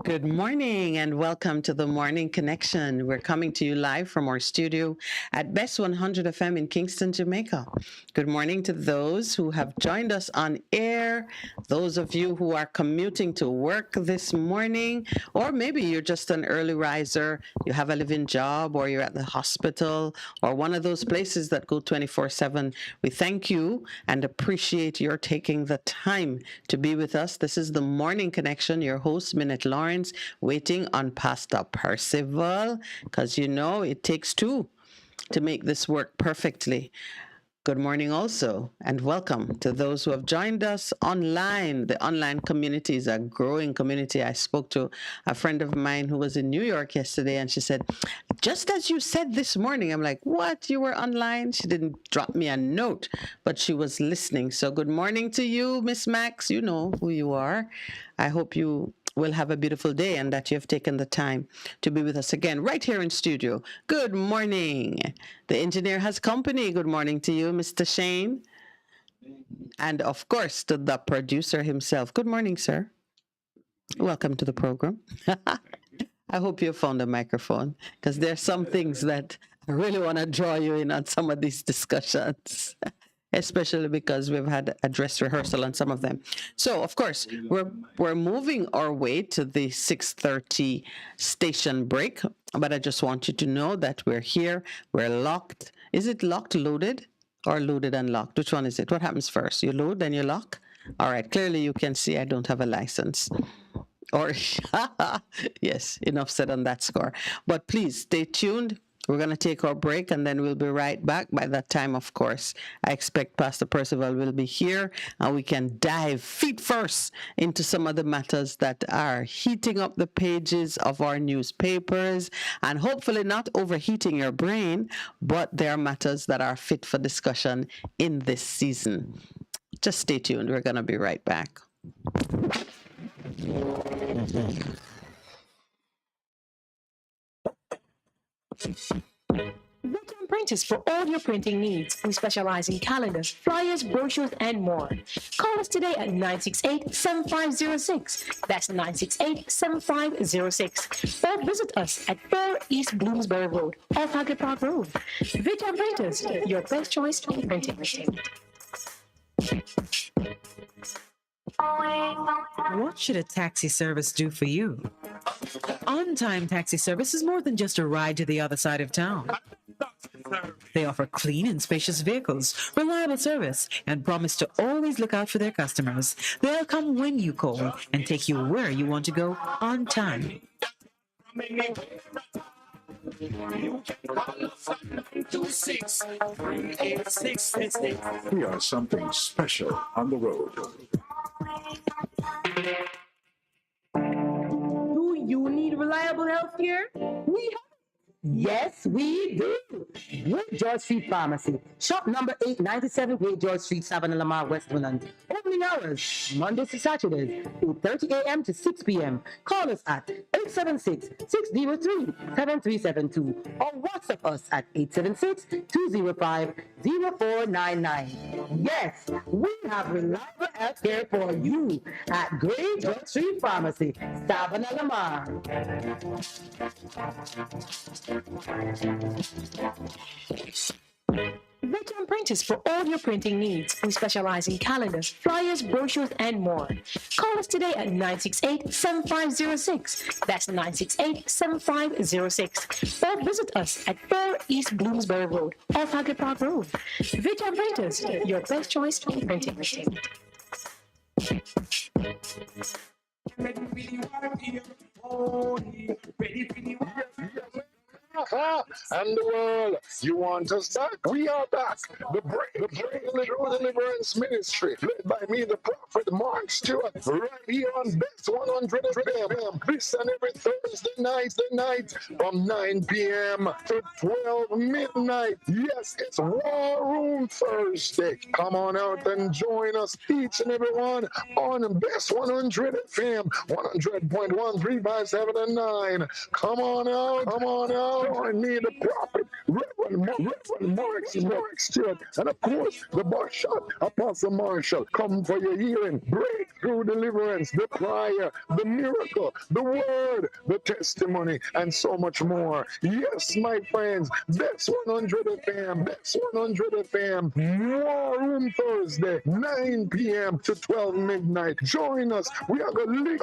Good morning and welcome to the Morning Connection. We're coming to you live from our studio at Best 100 FM in Kingston, Jamaica. Good morning to those who have joined us on air, those of you who are commuting to work this morning, or maybe you're just an early riser, you have a living job, or you're at the hospital, or one of those places that go 24/7. We thank you and appreciate your taking the time to be with us. This is the Morning Connection, your host, Minute Lawrence, waiting on Pastor Percival, because you know it takes two to make this work perfectly. Good morning, also, and welcome to those who have joined us online. The online community is a growing community. I spoke to a friend of mine who was in New York yesterday, and she said, just as you said this morning, I'm like, what? You were online? She didn't drop me a note, but she was listening. So, good morning to you, Miss Max. You know who you are. I hope you will have a beautiful day and that you have taken the time to be with us again right here in studio. Good morning. The engineer has company. Good morning to you, Mr. Shane. And of course, to the producer himself. Good morning, sir. Welcome to the program. I hope you found a microphone because there's some things that I really want to draw you in on some of these discussions. Especially because we've had a dress rehearsal on some of them. So, of course, we're moving our way to the 6:30 station break, but I just want you to know that we're here. We're locked. Is it locked, loaded, or loaded and locked? Which one is it? What happens first? You load, then you lock? All right, clearly you can see I don't have a license. Or, yes, enough said on that score. But please stay tuned. We're going to take our break and then we'll be right back. By that time, of course, I expect Pastor Percival will be here and we can dive feet first into some of the matters that are heating up the pages of our newspapers and hopefully not overheating your brain, but there are matters that are fit for discussion in this season. Just stay tuned. We're going to be right back. Veteran Printers for all your printing needs. We specialize in calendars, flyers, brochures, and more. Call us today at 968-7506. That's 968-7506. Or visit us at 4 East Bloomsbury Road, off Hagley Park Road. Veteran Printers, your best choice in printing. What should a taxi service do for you? On-Time Taxi Service is more than just a ride to the other side of town. They offer clean and spacious vehicles, reliable service, and promise to always look out for their customers. They'll come when you call and take you where you want to go on time. We are something special on the road. Do you need reliable health care? We have. Yes, we do. Great George Street Pharmacy. Shop number 897 Great George Street, Savannah, Lamar, West Woodland. Opening hours, Mondays to Saturdays, 8:30 a.m. to 6 p.m. Call us at 876-603-7372 or WhatsApp us at 876-205-0499. Yes, we have reliable health care for you at Great George Street Pharmacy, Savannah, Lamar. Veteran Printers for all your printing needs. We specialize in calendars, flyers, brochures, and more. Call us today at 968-7506. That's 968-7506. Or visit us at 4 East Bloomsbury Road, off Hagley Park Road. Veteran Printers, your best choice in printing. And the world, you want us back? We are back. The Deliverance Ministry, led by me, the prophet Mark Stewart, right here on Best 100 FM. This and every Thursday night from 9 p.m. to 12 midnight. Yes, it's War Room Thursday. Come on out and join us, each and every one, on Best 100 FM, 100.1, 3, 5, 7, and 9. Come on out. Join me, the prophet, Reverend Reverend Mark Stewart, and of course, the boss shot, Apostle Marshall. Come for your healing, breakthrough, deliverance, the prayer, the miracle, the word, the testimony, and so much more. Yes, my friends, Best 100 FM, Best 100 FM, War Room Thursday, 9 p.m. to 12 midnight. Join us. We are going to lick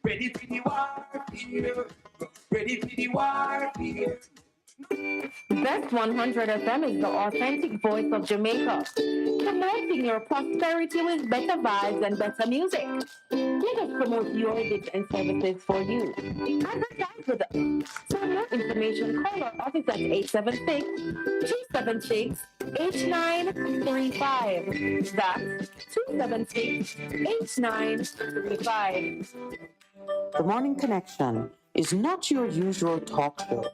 Ready for the war, ready for the war. Best 100 FM is the authentic voice of Jamaica, promoting your prosperity with better vibes and better music. Let us promote your goods and services for you. Advertise with us. For more information, call our office at 876-276-8935. That's 276-8935. The Morning Connection is not your usual talk show.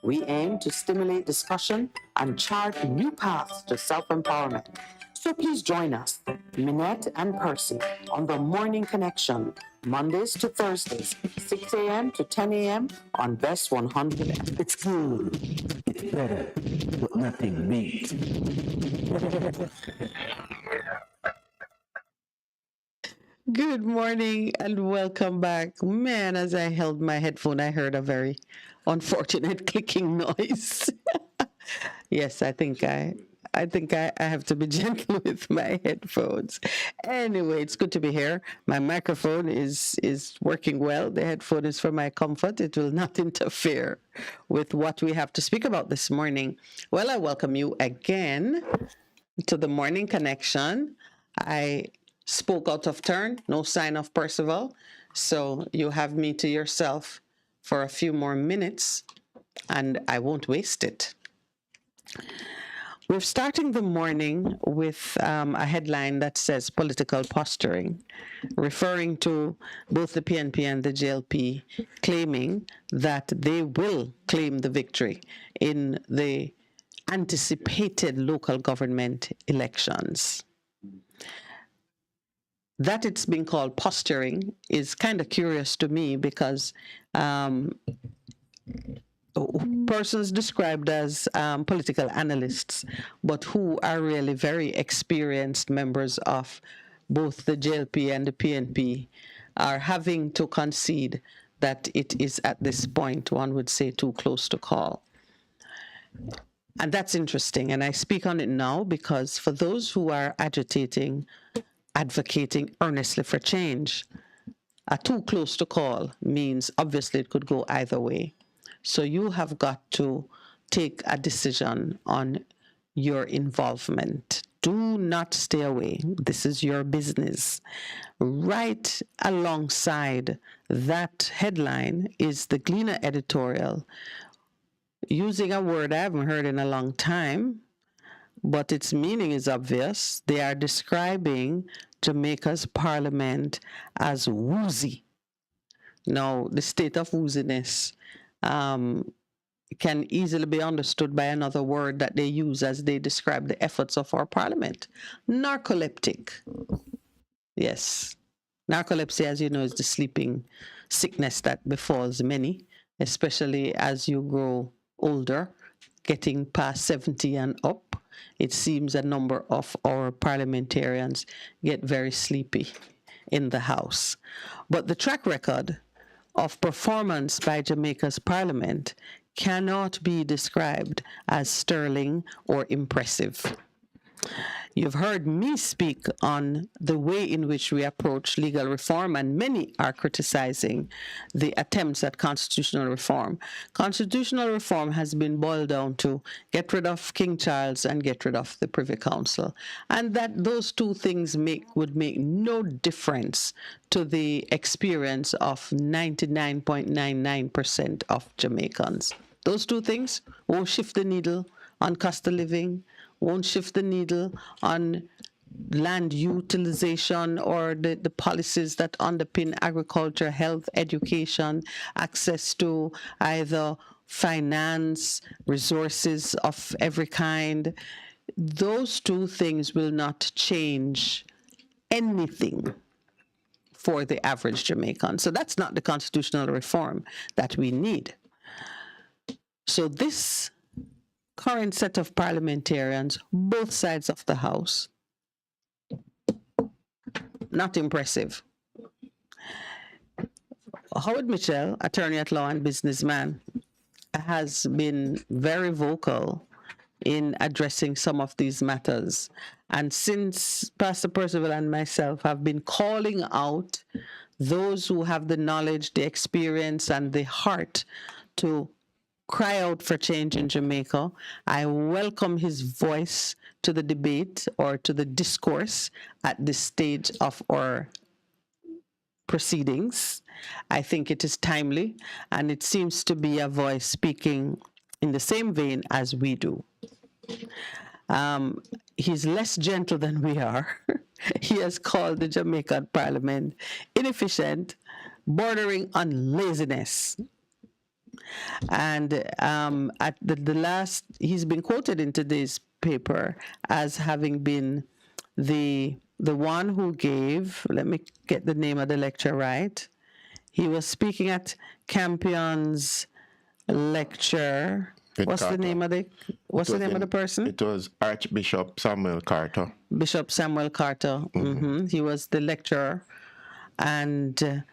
We aim to stimulate discussion and chart new paths to self-empowerment. So please join us, Minette and Percy, on The Morning Connection, Mondays to Thursdays, 6 a.m. to 10 a.m. on Best 100. It's good, it's better, but nothing beats. Good morning and welcome back. Man, as I held my headphone, I heard a very unfortunate clicking noise. Yes, I think I have to be gentle with my headphones. Anyway, it's good to be here. My microphone is working well. The headphone is for my comfort. It will not interfere with what we have to speak about this morning. Well, I welcome you again to the Morning Connection. I spoke out of turn, no sign of Percival. So you have me to yourself for a few more minutes, and I won't waste it. We're starting the morning with a headline that says political posturing, referring to both the PNP and the JLP claiming that they will claim the victory in the anticipated local government elections. That it's being called posturing is kind of curious to me because persons described as political analysts, but who are really very experienced members of both the JLP and the PNP, are having to concede that it is at this point, one would say, too close to call. And that's interesting. And I speak on it now because for those who are agitating, advocating earnestly for change, a too close to call means obviously it could go either way. So you have got to take a decision on your involvement. Do not stay away. This is your business. Right alongside that headline is the Gleaner editorial, using a word I haven't heard in a long time, but its meaning is obvious. They are describing Jamaica's parliament as woozy. Now, the state of wooziness can easily be understood by another word that they use as they describe the efforts of our parliament. Narcoleptic. Yes. Narcolepsy, as you know, is the sleeping sickness that befalls many, especially as you grow older, getting past 70 and up. It seems a number of our parliamentarians get very sleepy in the House. But the track record of performance by Jamaica's parliament cannot be described as sterling or impressive. You've heard me speak on the way in which we approach legal reform, and many are criticizing the attempts at constitutional reform. Constitutional reform has been boiled down to get rid of King Charles and get rid of the Privy Council, and that those two things would make no difference to the experience of 99.99% of Jamaicans. Those two things won't shift the needle on cost of living, won't shift the needle on land utilization or the policies that underpin agriculture, health, education, access to either finance, resources of every kind. Those two things will not change anything for the average Jamaican. So that's not the constitutional reform that we need. So this current set of parliamentarians, both sides of the House, not impressive. Howard Mitchell, attorney at law and businessman, has been very vocal in addressing some of these matters. And since Pastor Percival and myself have been calling out those who have the knowledge, the experience, and the heart to cry out for change in Jamaica, I welcome his voice to the debate or to the discourse at this stage of our proceedings. I think it is timely, and it seems to be a voice speaking in the same vein as we do. He's less gentle than we are. He has called the Jamaican Parliament inefficient, bordering on laziness. And at the last, he's been quoted in today's paper as having been the one who gave, let me get the name of the lecture right. He was speaking at Campion's lecture. What's the name of the person? It was Archbishop Samuel Carter. Bishop Samuel Carter. He was the lecturer, and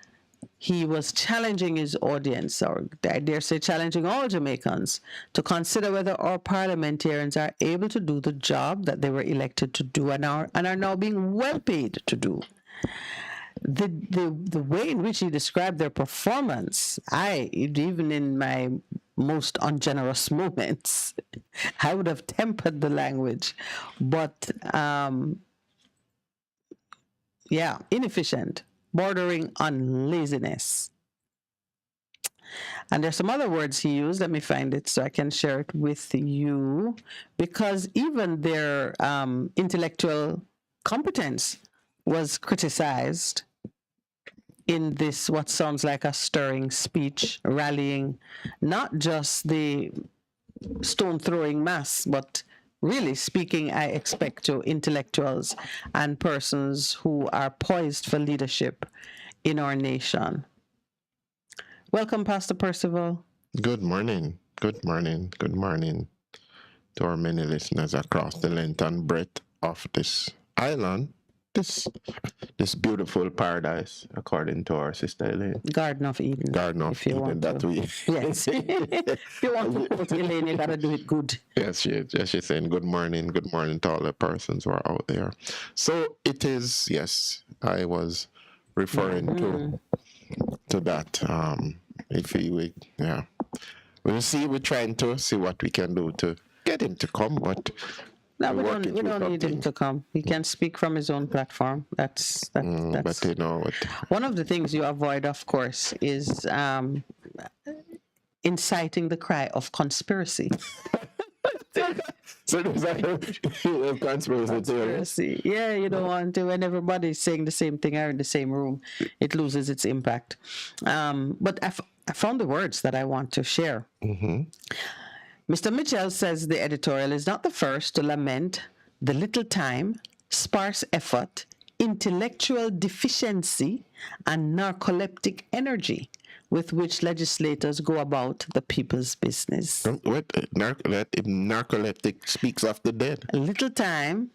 he was challenging his audience, or I dare say challenging all Jamaicans, to consider whether our parliamentarians are able to do the job that they were elected to do and are now being well paid to do. The way in which he described their performance, even in my most ungenerous moments, I would have tempered the language, but inefficient, bordering on laziness. And there's some other words he used. Let me find it so I can share it with you, because even their intellectual competence was criticized in this, what sounds like a stirring speech, rallying not just the stone-throwing mass, but really speaking, I expect, to intellectuals and persons who are poised for leadership in our nation. Welcome, Pastor Percival. Good morning. Good morning. Good morning to our many listeners across the length and breadth of this island, this beautiful paradise, according to our sister Elaine. Garden of Eden. Garden of Eden, that we. Yes. If you want to quote Elaine, you gotta do it good. Yes, she's saying good morning to all the persons who are out there. So it is, yes, I was referring to that. We're trying to see what we can do to get him to come, but no, we don't need him to come. He can speak from his own platform. That's but you know what? One of the things you avoid, of course, is inciting the cry of conspiracy. So there's a conspiracy. Yeah, you don't want to. When everybody's saying the same thing or in the same room, it loses its impact. But I found the words that I want to share. Mr. Mitchell says the editorial is not the first to lament the little time, sparse effort, intellectual deficiency, and narcoleptic energy with which legislators go about the people's business. What? Narcoleptic speaks of the dead. Little time,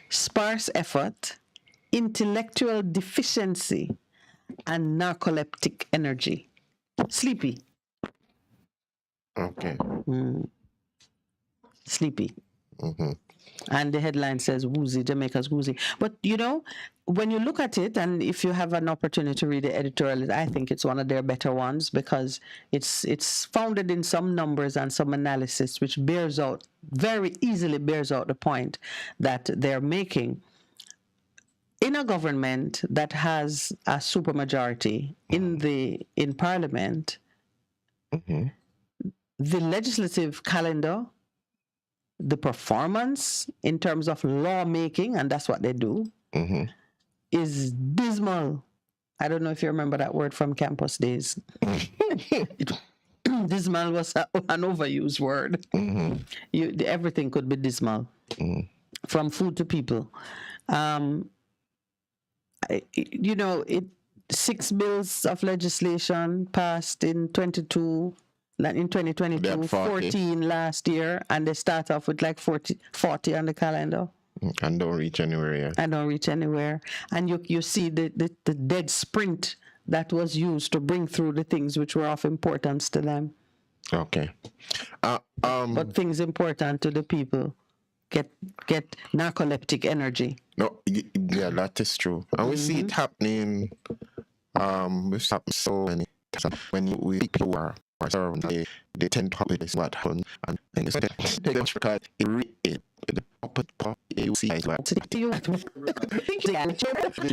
sparse effort, intellectual deficiency, and narcoleptic energy. Sleepy. Okay. Sleepy. And the headline says woozy, Jamaica's woozy. But you know, when you look at it, and if you have an opportunity to read the editorial, I think it's one of their better ones, because it's founded in some numbers and some analysis, which very easily bears out the point that they're making. In a government that has a supermajority in Parliament, the legislative calendar, the performance in terms of lawmaking, and that's what they do, is dismal. I don't know if you remember that word from campus days. Dismal was an overused word. Everything could be dismal, from food to people. 6 bills of legislation passed in 22 in 2022, They had 40. 14 last year, and they start off with like 40 on the calendar. And don't reach anywhere yet. I don't reach anywhere. And you see the dead sprint that was used to bring through the things which were of importance to them. Okay. But things important to the people get narcoleptic energy. No, yeah, that is true. And we see it happening. It's happened so many times. When we people are serving, they tend to have this what happened, and it's like they just because it the pop you see like.